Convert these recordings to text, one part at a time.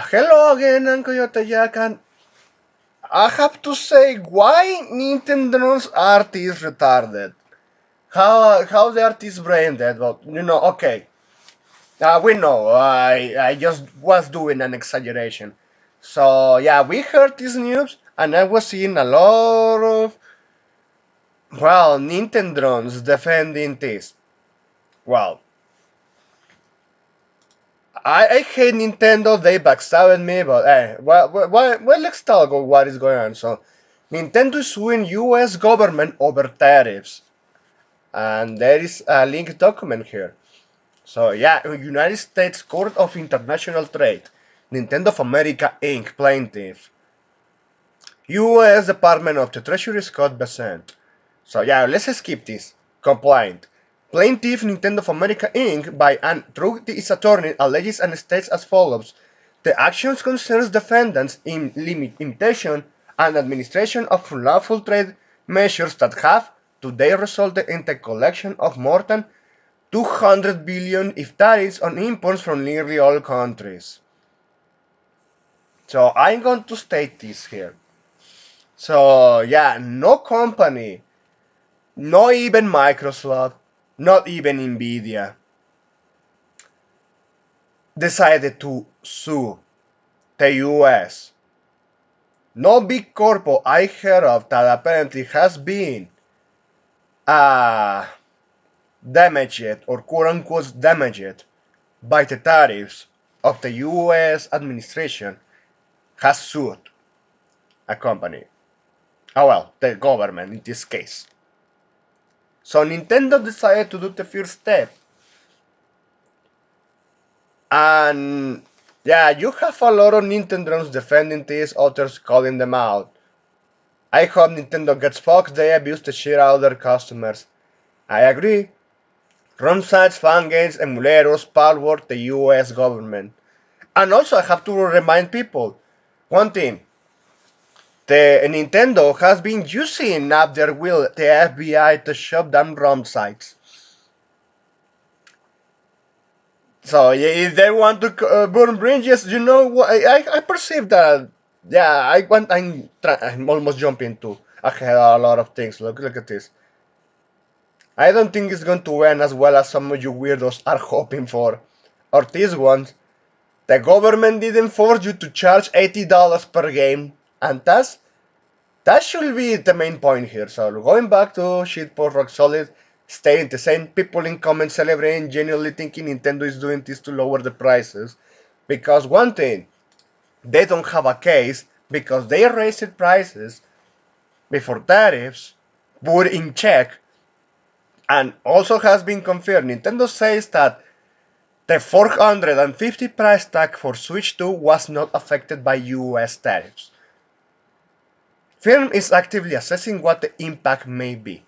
Hello again, I'm Coyote Jack, and I have to say, why Nintendo's art is retarded? How the art is brain dead? Well, okay, we know. I just was doing an exaggeration. So yeah, we heard this news, and I was seeing a lot of Nintendrons defending this. Well, I hate Nintendo. They backstabbed me, but let's talk about what is going on. So, Nintendo is suing U.S. government over tariffs, and there is a linked document here. So yeah, United States Court of International Trade, Nintendo of America Inc. plaintiff, U.S. Department of the Treasury Scott Bessent. So yeah, let's skip this. Complaint. Plaintiff Nintendo of America Inc. by and through its attorney alleges and states as follows. The actions concerns defendants in limitation and administration of unlawful trade measures that have today resulted in the collection of more than 200 billion if tariffs on imports from nearly all countries. So I'm going to state this here. So yeah, no company, not even Microsoft, not even Nvidia, decided to sue the US. No big corpo I heard of that apparently has been damaged or quote unquote damaged by the tariffs of the US administration has sued a company. Oh well, the government in this case. So Nintendo decided to do the first step. And yeah, you have a lot of Nintendos defending this, others calling them out. I hope Nintendo gets fucked, they abuse the shit out of their customers. I agree. ROM sites, fan games, emulators, power the US government. And also I have to remind people, one thing, the Nintendo has been using up their will the FBI to shut down ROM sites. So if they want to burn bridges, I perceive that. Yeah, I'm almost jumping to ahead a lot of things. Look at this. I don't think it's going to end as well as some of you weirdos are hoping for. Or this one, the government didn't force you to charge $80 per game, and that should be the main point here. So going back to shitpost rock solid, staying the same, people in comments celebrating, genuinely thinking Nintendo is doing this to lower the prices. Because one thing, they don't have a case because they raised prices before tariffs were in check, and also has been confirmed. Nintendo says that the 450 price tag for Switch 2 was not affected by US tariffs. Firm is actively assessing what the impact may be.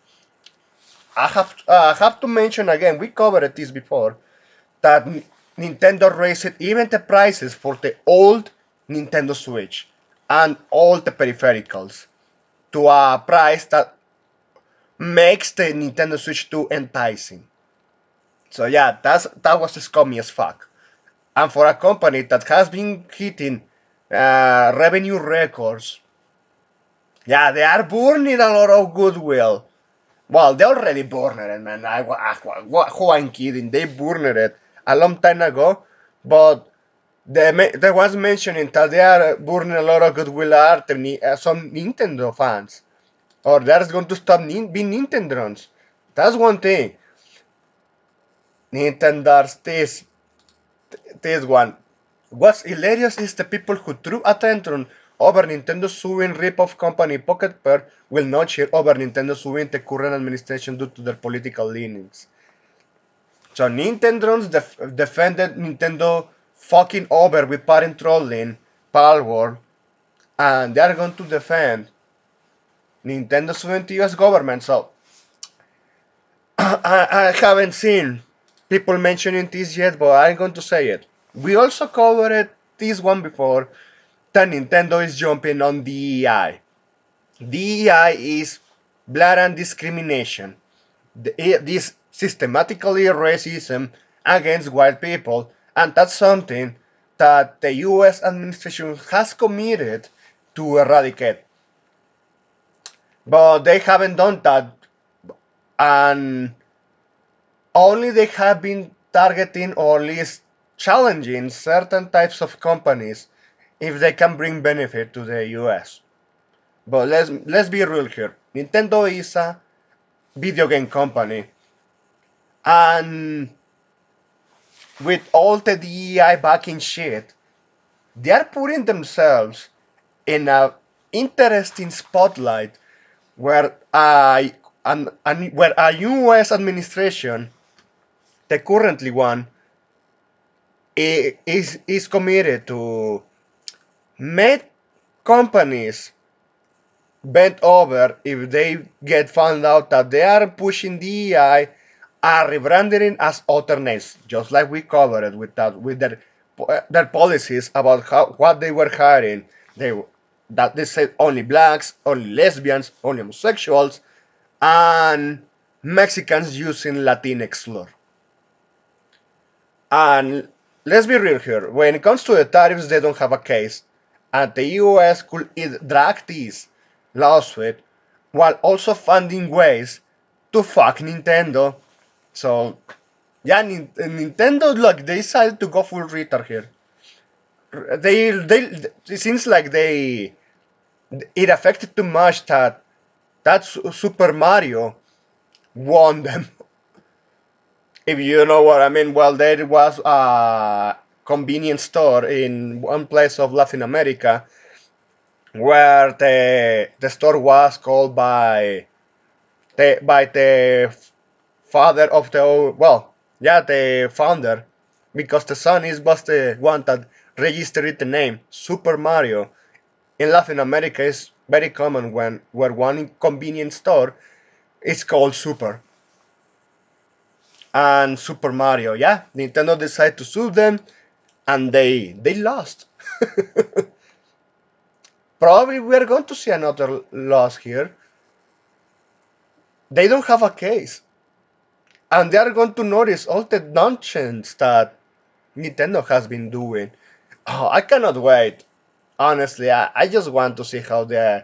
I have to mention again, we covered this before, that Nintendo raised even the prices for the old Nintendo Switch and all the peripherals to a price that makes the Nintendo Switch 2 enticing. So yeah, that was scummy as fuck. And for a company that has been hitting revenue records, yeah, they are burning a lot of goodwill. Well, they already burned it, man. Who I'm kidding? They burned it a long time ago, but they was mentioning that they are burning a lot of goodwill art some Nintendo fans, or they're going to stop being Nintendons. That's one thing. Nintendo's this one. What's hilarious is the people who threw a tantrum over Nintendo suing rip-off company Pocket Pair will not cheer over Nintendo suing the current administration due to their political leanings. So Nintendons defended Nintendo fucking over with parent trolling, Palworld, and they are going to defend Nintendo suing the US government. So I haven't seen people mentioning this yet, but I'm going to say it. We also covered this one before, that Nintendo is jumping on DEI. DEI is blatant discrimination. This systematically racism against white people, and that's something that the US administration has committed to eradicate. But they haven't done that, and only they have been targeting or at least challenging certain types of companies if they can bring benefit to the US. But let's be real here. Nintendo is a video game company, and with all the DEI backing shit, they are putting themselves in a interesting spotlight where where a U.S. administration, the currently one, is committed to make companies bent over if they get found out that they are pushing DEI, are rebranding as other names, just like we covered with that with their policies about what they were hiring. They that they said only blacks, only lesbians, only homosexuals, and Mexicans using Latinx slur. And let's be real here. When it comes to the tariffs, they don't have a case, and the U.S. could drag this lawsuit while also finding ways to fuck Nintendo. So yeah, Nintendo, look, they decided to go full retard here. It seems like it affected too much that Super Mario won them. If you know what I mean, well, there was a convenience store in one place of Latin America where the store was called by the father of the, well, yeah, the founder, because the son was the one that registered the name Super Mario. In Latin America, is very common when where one convenience store is called Super. And Super Mario, yeah, Nintendo decided to sue them, and they lost. Probably we are going to see another loss here. They don't have a case, and they are going to notice all the nonsense that Nintendo has been doing. Oh, I cannot wait. Honestly, I just want to see how they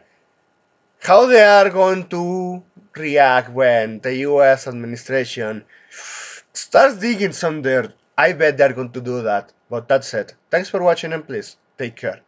are going to react when the U.S. administration starts digging some dirt. I bet they're going to do that. But that's it. Thanks for watching, and please take care.